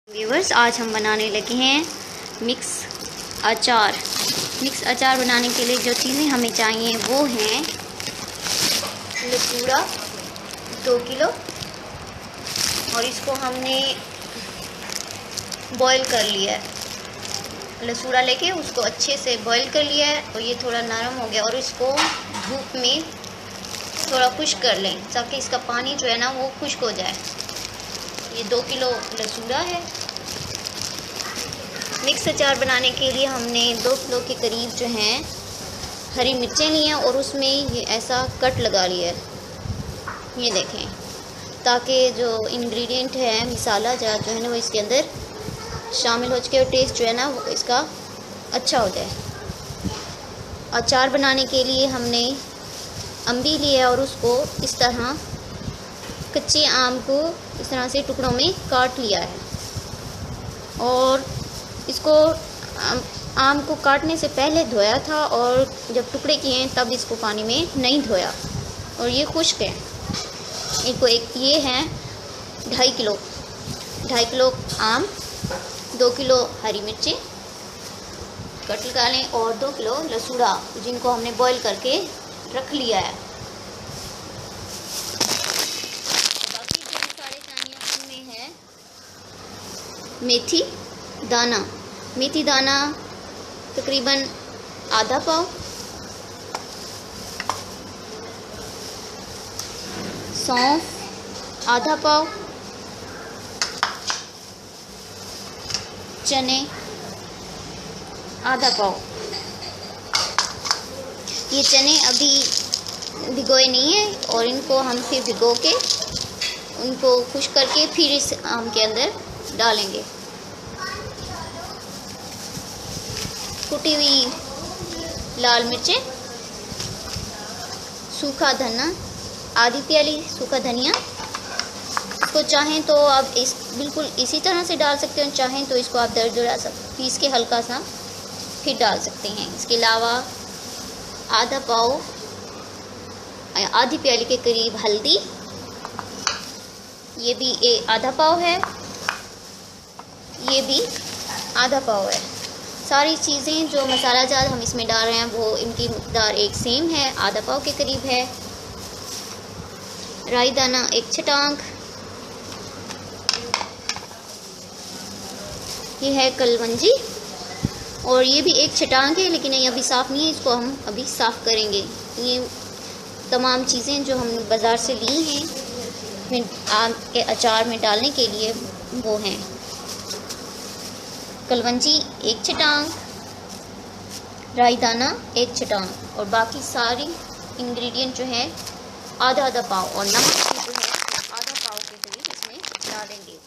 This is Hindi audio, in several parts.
व्यूवर्स, आज हम बनाने लगे हैं मिक्स अचार। मिक्स अचार बनाने के लिए जो चीज़ें हमें चाहिए वो हैं लसूड़ा 2 किलो, और इसको हमने बॉईल कर लिया है। लसूड़ा लेके उसको अच्छे से बॉईल कर लिया है और ये थोड़ा नरम हो गया, और इसको धूप में थोड़ा खुश्क कर लें ताकि इसका पानी जो है ना वो खुश्क हो जाए। ये 2 किलो लसूड़ा है। मिक्स अचार बनाने के लिए हमने 2 किलो के करीब जो हैं हरी मिर्चें ली हैं और उसमें ये ऐसा कट लगा लिया है, ये देखें, ताकि जो इंग्रेडिएंट है मसाला जो है ना वो इसके अंदर शामिल हो चुके और टेस्ट जो है ना वो इसका अच्छा हो जाए। अचार बनाने के लिए हमने अम्बी लिया और उसको इस तरह कच्चे आम को इस तरह से टुकड़ों में काट लिया है, और इसको आम को काटने से पहले धोया था और जब टुकड़े किए हैं तब इसको पानी में नहीं धोया, और ये खुश्क है। इनको ये है 2.5 किलो आम, 2 किलो हरी मिर्चें कट लगा लें और 2 किलो लसूड़ा जिनको हमने बॉईल करके रख लिया है। बाकी जो मसाले चाहिए उनमें है मेथी दाना तकरीबन आधा पाव, सौंफ आधा पाव, चने आधा पाव। ये चने अभी भिगोए नहीं है और इनको हम फिर भिगो के उनको खुश्क करके फिर इस आम के अंदर डालेंगे। कुटी हुई लाल मिर्चें, सूखा धनिया आधी प्याली सूखा धनिया। इसको चाहें तो आप बिल्कुल इसी तरह से डाल सकते हैं, चाहें तो इसको आप दरदरा पीस के हल्का सा फिर डाल सकते हैं। इसके अलावा आधा पाव आधी प्याली के करीब हल्दी, ये भी आधा पाव है, ये भी आधा पाव है। सारी चीज़ें जो मसाला जात हम इसमें डाल रहे हैं वो इनकी मकदार एक सेम है, आधा पाव के करीब है। राई दाना 1 छटांग, ये है कलवंजी और ये भी 1 छटांग है, लेकिन ये अभी साफ़ नहीं है, इसको हम अभी साफ़ करेंगे। ये तमाम चीज़ें जो हमने बाज़ार से ली हैं आम के अचार में डालने के लिए वो हैं कलवंजी 1 छटांग, राई दाना 1 छटांग, और बाकी सारी इंग्रेडिएंट जो है आधा पाव, और नमक जो है आधा पाव के करीब इसमें डालेंगे।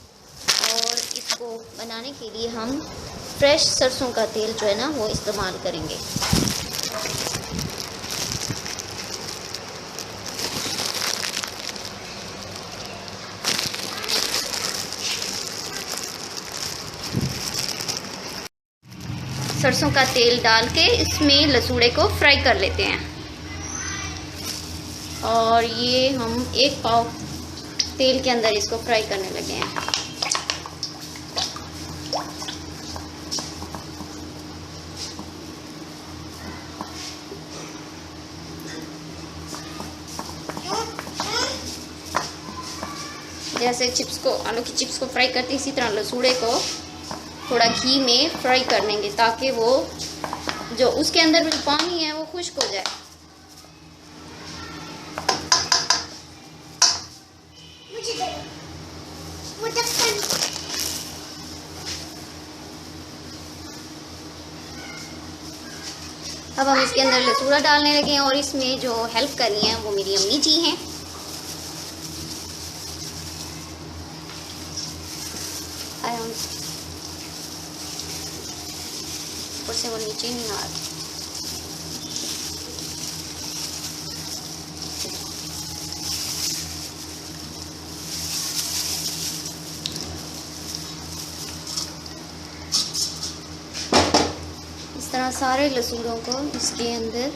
और इसको बनाने के लिए हम फ्रेश सरसों का तेल जो है ना वो इस्तेमाल करेंगे। सरसों का तेल डाल के इसमें लसूड़े को फ्राई कर लेते हैं, और ये हम 1 पाव तेल के अंदर इसको फ्राई करने लगे हैं। जैसे आलू की चिप्स को फ्राई करते इसी तरह लसूड़े को थोड़ा घी में फ्राई कर लेंगे ताकि वो जो उसके अंदर में पानी है वो खुश्क हो जाए। अब हम इसके अंदर लसूड़ा डालने लगे हैं, और इसमें जो हेल्प कर रही हैं वो मेरी अम्मी जी हैं। ऊपर से वो नीचे नहीं आ रहा। इस तरह सारे लसूड़ों को इसके अंदर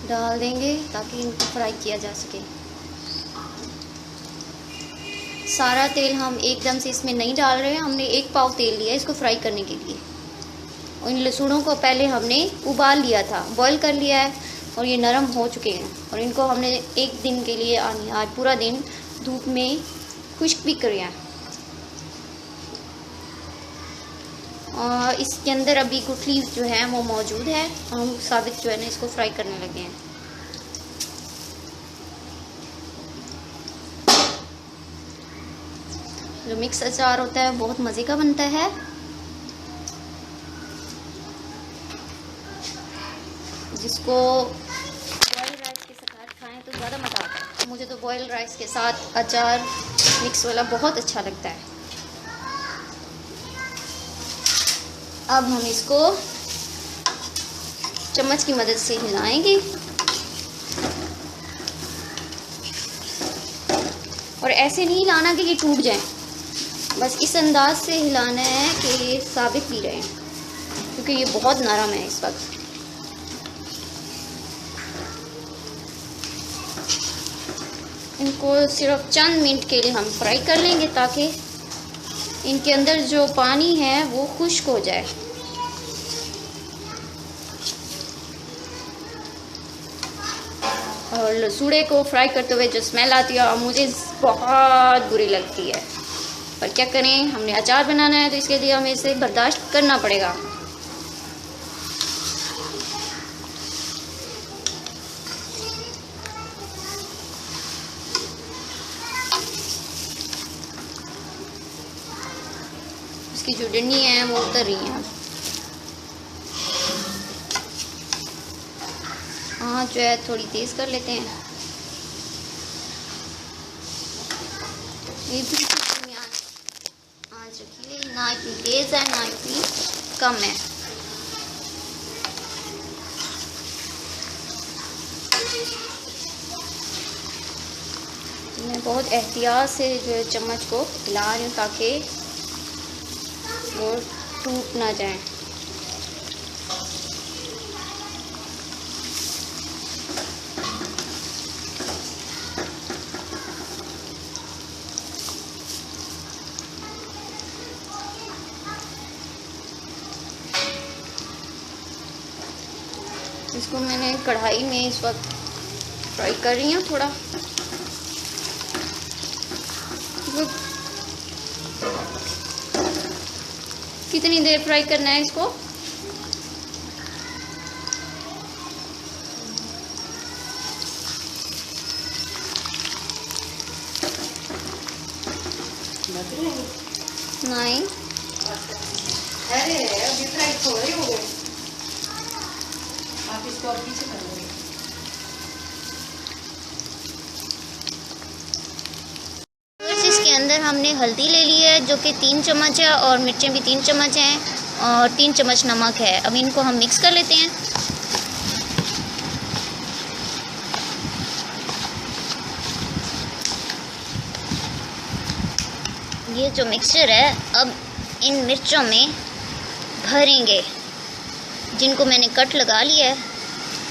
डाल देंगे ताकि इनको फ्राई किया जा सके। सारा तेल हम एकदम से इसमें नहीं डाल रहे हैं। हमने 1 पाव तेल लिया है इसको फ्राई करने के लिए। और इन लहसुनों को पहले हमने उबाल लिया था, बॉईल कर लिया है और ये नरम हो चुके हैं। और इनको हमने 1 दिन के लिए आज पूरा दिन धूप में खुश्क भी किया है। और इसके अंदर अभी गुठली जो है वो मौजूद है। हम साबित जो है ना इसको फ्राई करने लगे हैं। जो मिक्स अचार होता है बहुत मज़े का बनता है। जिसको बॉयल राइस के साथ खाएं तो ज़्यादा मज़ा आता है। मुझे तो बॉयल राइस के साथ अचार मिक्स वाला बहुत अच्छा लगता है। अब हम इसको चम्मच की मदद से हिलाएंगे और ऐसे नहीं हिलाना कि ये टूट जाए, बस इस अंदाज से हिलाना है कि ये साबित भी रहे, क्योंकि ये बहुत नरम है इस वक्त। इनको सिर्फ चंद मिनट के लिए हम फ्राई कर लेंगे ताकि इनके अंदर जो पानी है वो खुश्क हो जाए। और लसूड़े को फ्राई करते हुए जो स्मेल आती है मुझे बहुत बुरी लगती है, पर क्या करें, हमने अचार बनाना है तो इसके लिए हमें इसे बर्दाश्त करना पड़ेगा। इसकी जो डंडी है वो उतर रही है। आँच जो है थोड़ी तेज़ कर लेते हैं। ये भी आँच रखिए, ना इतनी तेज़ है ना इतनी कम है। मैं बहुत एहतियात से जो है चम्मच को हिला रही हूँ ताकि वो टूट ना जाए। इसको मैंने कढ़ाई में इस वक्त फ्राई कर रही हूँ थोड़ा। कितनी देर फ्राई करना है इसको? नहीं, अरे अभी फ्राई थोड़े हो गए, आप इसको और पीछे कर लोगे। इसके अंदर हमने हल्दी ले ली है जो कि 3 चम्मच है और मिर्चें भी 3 चम्मच हैं और 3 चम्मच नमक है। अब इनको हम मिक्स कर लेते हैं। ये जो मिक्सचर है अब इन मिर्चों में भरेंगे, जिनको मैंने कट लगा लिया है।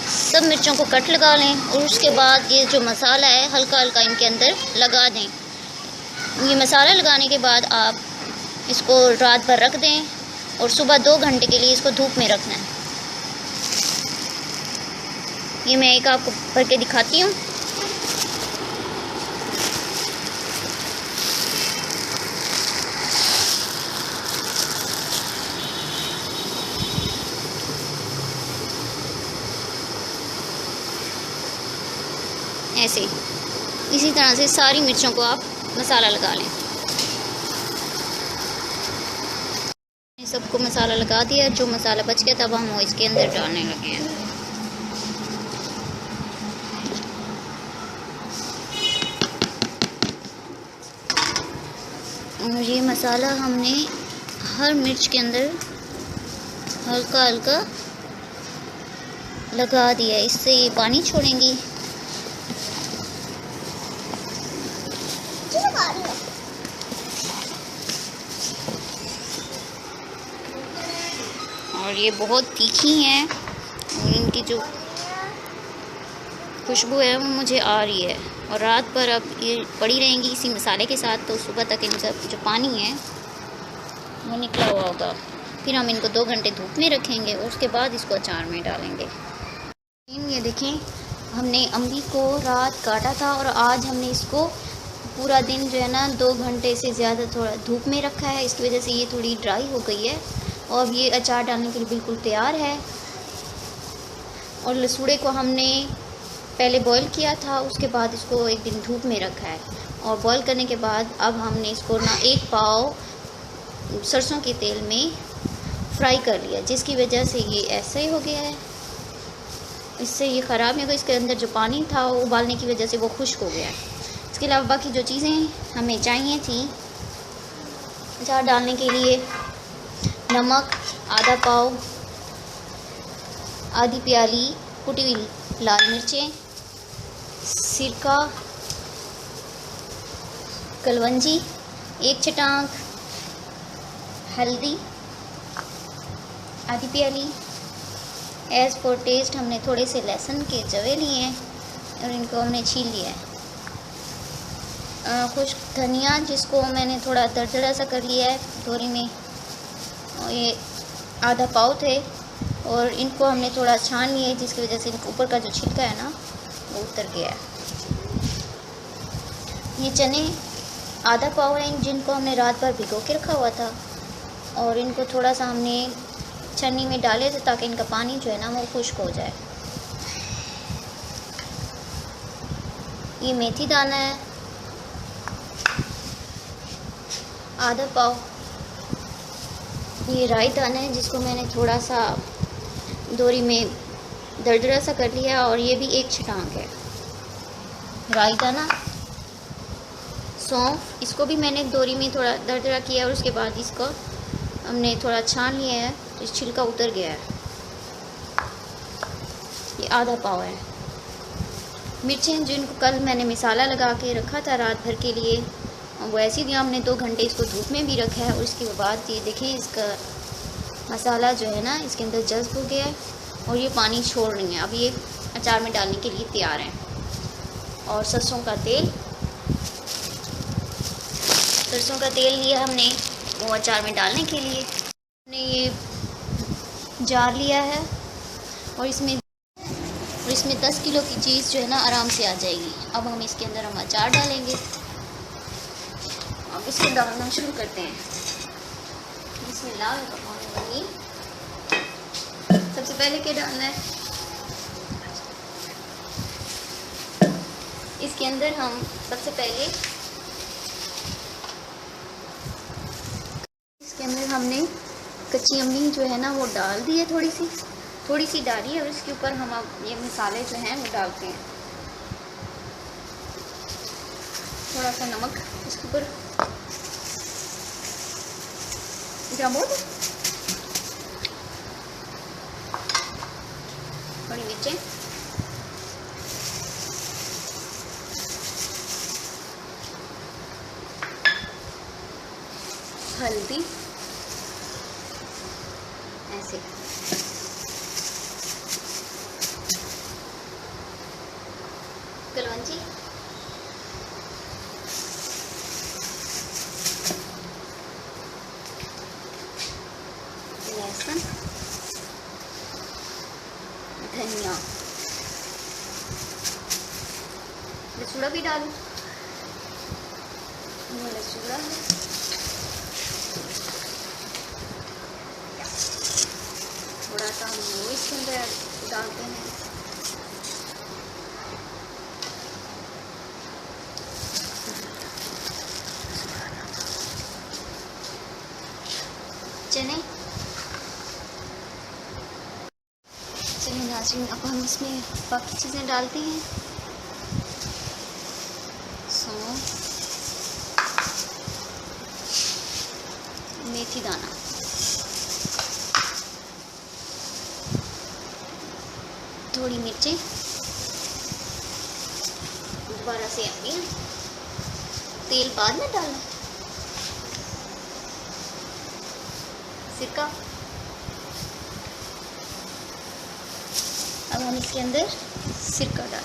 सब मिर्चों को कट लगा लें और उसके बाद ये जो मसाला है हल्का हल्का इनके अंदर लगा दें। ये मसाला लगाने के बाद आप इसको रात भर रख दें और सुबह 2 घंटे के लिए इसको धूप में रखना है। ये मैं एक आपको भर के दिखाती हूँ। ऐसे इसी तरह से सारी मिर्चों को आप मसाला लगा लें। सबको मसाला लगा दिया, जो मसाला बच गया तब हम वो इसके अंदर डालने लगे हैं। और ये मसाला हमने हर मिर्च के अंदर हल्का हल्का लगा दिया, इससे ये पानी छोड़ेंगी। और ये बहुत तीखी हैं और इनकी जो खुशबू है वो मुझे आ रही है, और रात भर अब ये पड़ी रहेंगी इसी मसाले के साथ, तो सुबह तक इन सब जो पानी है वो निकला हुआ होगा। फिर हम इनको 2 घंटे धूप में रखेंगे और उसके बाद इसको अचार में डालेंगे। ये देखें, हमने अम्बी को रात काटा था और आज हमने इसको पूरा दिन जो है ना 2 घंटे से ज़्यादा थोड़ा धूप में रखा है। इसकी वजह से ये थोड़ी ड्राई हो गई है और अब ये अचार डालने के लिए बिल्कुल तैयार है। और लसूड़े को हमने पहले बॉईल किया था, उसके बाद इसको एक दिन धूप में रखा है, और बॉईल करने के बाद अब हमने इसको ना 1 पाव सरसों के तेल में फ्राई कर लिया, जिसकी वजह से ये ऐसा ही हो गया है। इससे ये ख़राब नहीं होगा, इसके अंदर जो पानी था वो उबालने की वजह से वो खुश्क हो गया है। इसके अलावा बाकी जो चीज़ें हमें चाहिए थी अचार डालने के लिए, नमक आधा पाव, आधी प्याली कुटी हुई लाल मिर्चें, सिरका, कलवंजी 1 छटांक, हल्दी आधी प्याली, एज़ पर टेस्ट हमने थोड़े से लहसुन के जवे लिए हैं और इनको हमने छील लिया है। खुश्क धनिया जिसको मैंने थोड़ा दरदरा सा कर लिया है धोरी में, और ये आधा पाव थे, और इनको हमने थोड़ा छान लिया है, जिसकी वजह से इनके ऊपर का जो छिलका है ना वो उतर गया है। ये चने आधा पाव हैं, जिनको हमने रात भर भिगो के रखा हुआ था, और इनको थोड़ा सा हमने छन्नी में डाले थे ताकि इनका पानी जो है ना वो खुश्क हो जाए। ये मेथी दाना है आधा पाव, ये राई दाना है जिसको मैंने थोड़ा सा दोरी में दरदरा सा कर लिया, और ये भी 1 छटांक है। राई दाना, सौंफ, इसको भी मैंने दोरी में थोड़ा दरदरा किया और उसके बाद इसको हमने थोड़ा छान लिया है, तो छिलका उतर गया है। ये आधा पाव है। मिर्चें जिनको कल मैंने मसाला लगा के रखा था रात भर के लिए, वो ऐसे ही हमने 2 घंटे इसको धूप में भी रखा है, और उसके बाद ये देखें इसका मसाला जो है ना इसके अंदर जज्ब हो गया है और ये पानी छोड़ रही है। अब ये अचार में डालने के लिए तैयार हैं। और सरसों का तेल लिया हमने वो अचार में डालने के लिए। हमने ये जार लिया है और इसमें 10 किलो की चीज़ जो है ना आराम से आ जाएगी। अब हम इसके अंदर हम अचार डालेंगे। अब इसको डालना शुरू करते हैं। बिस्मिल्लाहिर्रहमानिर्रहीम। सबसे पहले क्या डालना है, इसके अंदर हम सबसे पहले इसके अंदर हमने कच्ची अम्मी जो है ना वो डाल दी है, थोड़ी सी डाली है, और इसके ऊपर हम अब ये मसाले जो हैं वो डालते हैं। थोड़ा सा नमक इसके ऊपर, थोड़ी मिर्चें, हल्दी, ऐसे कलवंजी, लहसुन, धनिया, लसूड़ा भी डालूं, ये लसूड़ा है, थोड़ा सा हम वो इसके अंदर डालते हैं। चने नाज़रीन, अब हम इसमें बाकी चीज़ें डालते हैं। सौंफ, मेथी दाना, थोड़ी मिर्चें, दोबारा से अम्मी, तेल बाद में डालना, सिरका। अब हम इसके अंदर सिरका डाल,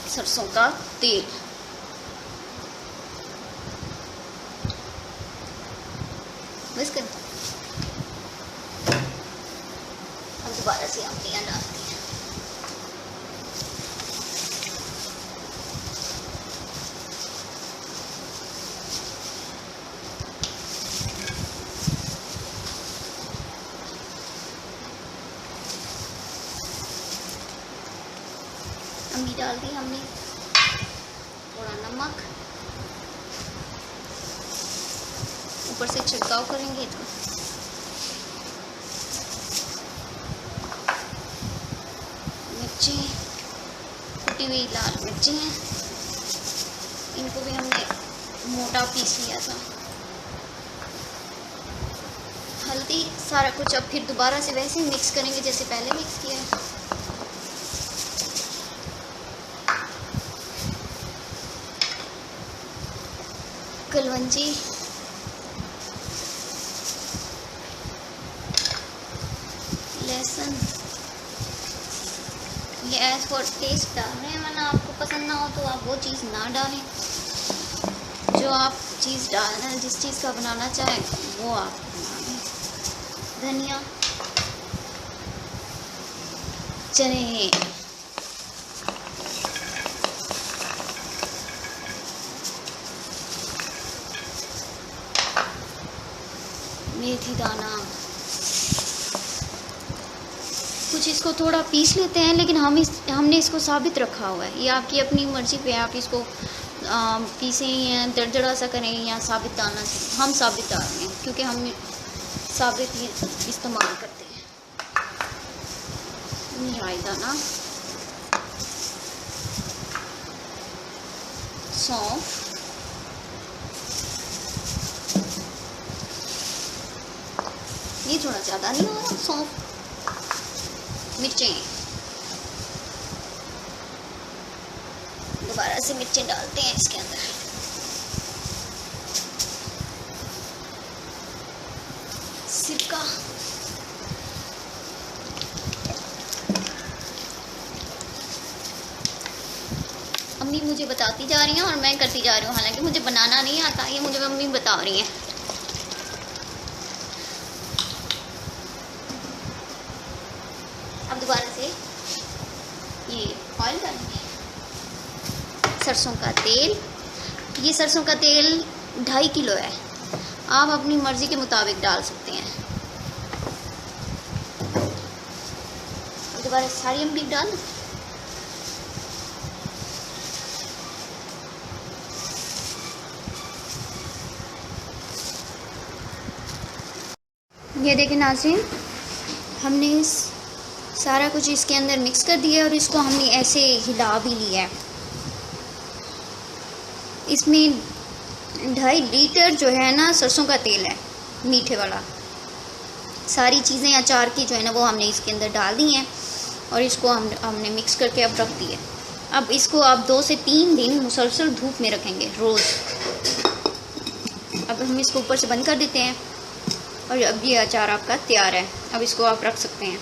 सरसों का तेल, बस कर। अब दोबारा से अम्बियाँ डालती हैं। अम्बी डाल दी हमने, थोड़ा नमक, ऊपर से छिड़काव करेंगे तो मिर्ची, कुटी हुई लाल मिर्ची हैं, इनको भी हमने मोटा पीस लिया था। हल्दी, सारा कुछ अब फिर दोबारा से वैसे ही मिक्स करेंगे जैसे पहले मिक्स किया है। कलवंजी, लहसुन, ये एज फॉर टेस्ट डाल रहे हैं, वरना आपको पसंद ना हो तो आप वो चीज़ ना डालें। जो आप चीज़ डालना है, जिस चीज़ का बनाना चाहें वो आप बना लें। धनिया, चने, मेथी दाना, कुछ इसको थोड़ा पीस लेते हैं, लेकिन हमने इसको साबित रखा हुआ है। ये आपकी अपनी मर्ज़ी पे, आप इसको पीसें या दरदरा सा करें या साबित दाना से। हम साबित डाल रहे हैं क्योंकि हम साबित ही इस्तेमाल करते हैं। राई दाना, सौंफ, ये थोड़ा ज़्यादा नहीं होगा सौंफ, मिर्चें, दोबारा से मिर्चें डालते हैं इसके अंदर। सिरका, अम्मी मुझे बताती जा रही हैं और मैं करती जा रही हूँ, हालांकि मुझे बनाना नहीं आता, ये मुझे मम्मी बता रही हैं। अब दोबारा से ये ऑयल डालेंगे, सरसों का तेल। ये सरसों का तेल 2.5 किलो है, आप अपनी मर्ज़ी के मुताबिक डाल सकते हैं। दोबारा सारी अम्बी डाल, ये देखें नाज़रीन, हमने सारा कुछ इसके अंदर मिक्स कर दिया और इसको हमने ऐसे हिला भी लिया है। इसमें 2.5 लीटर जो है ना सरसों का तेल है, मीठे वाला। सारी चीज़ें अचार की जो है ना वो हमने इसके अंदर डाल दी हैं और इसको हमने मिक्स करके अब रख दिया। अब इसको आप 2 से 3 दिन मुसलसल धूप में रखेंगे रोज़। अब हम इसको ऊपर से बंद कर देते हैं और अब ये अचार आपका तैयार है। अब इसको आप रख सकते हैं।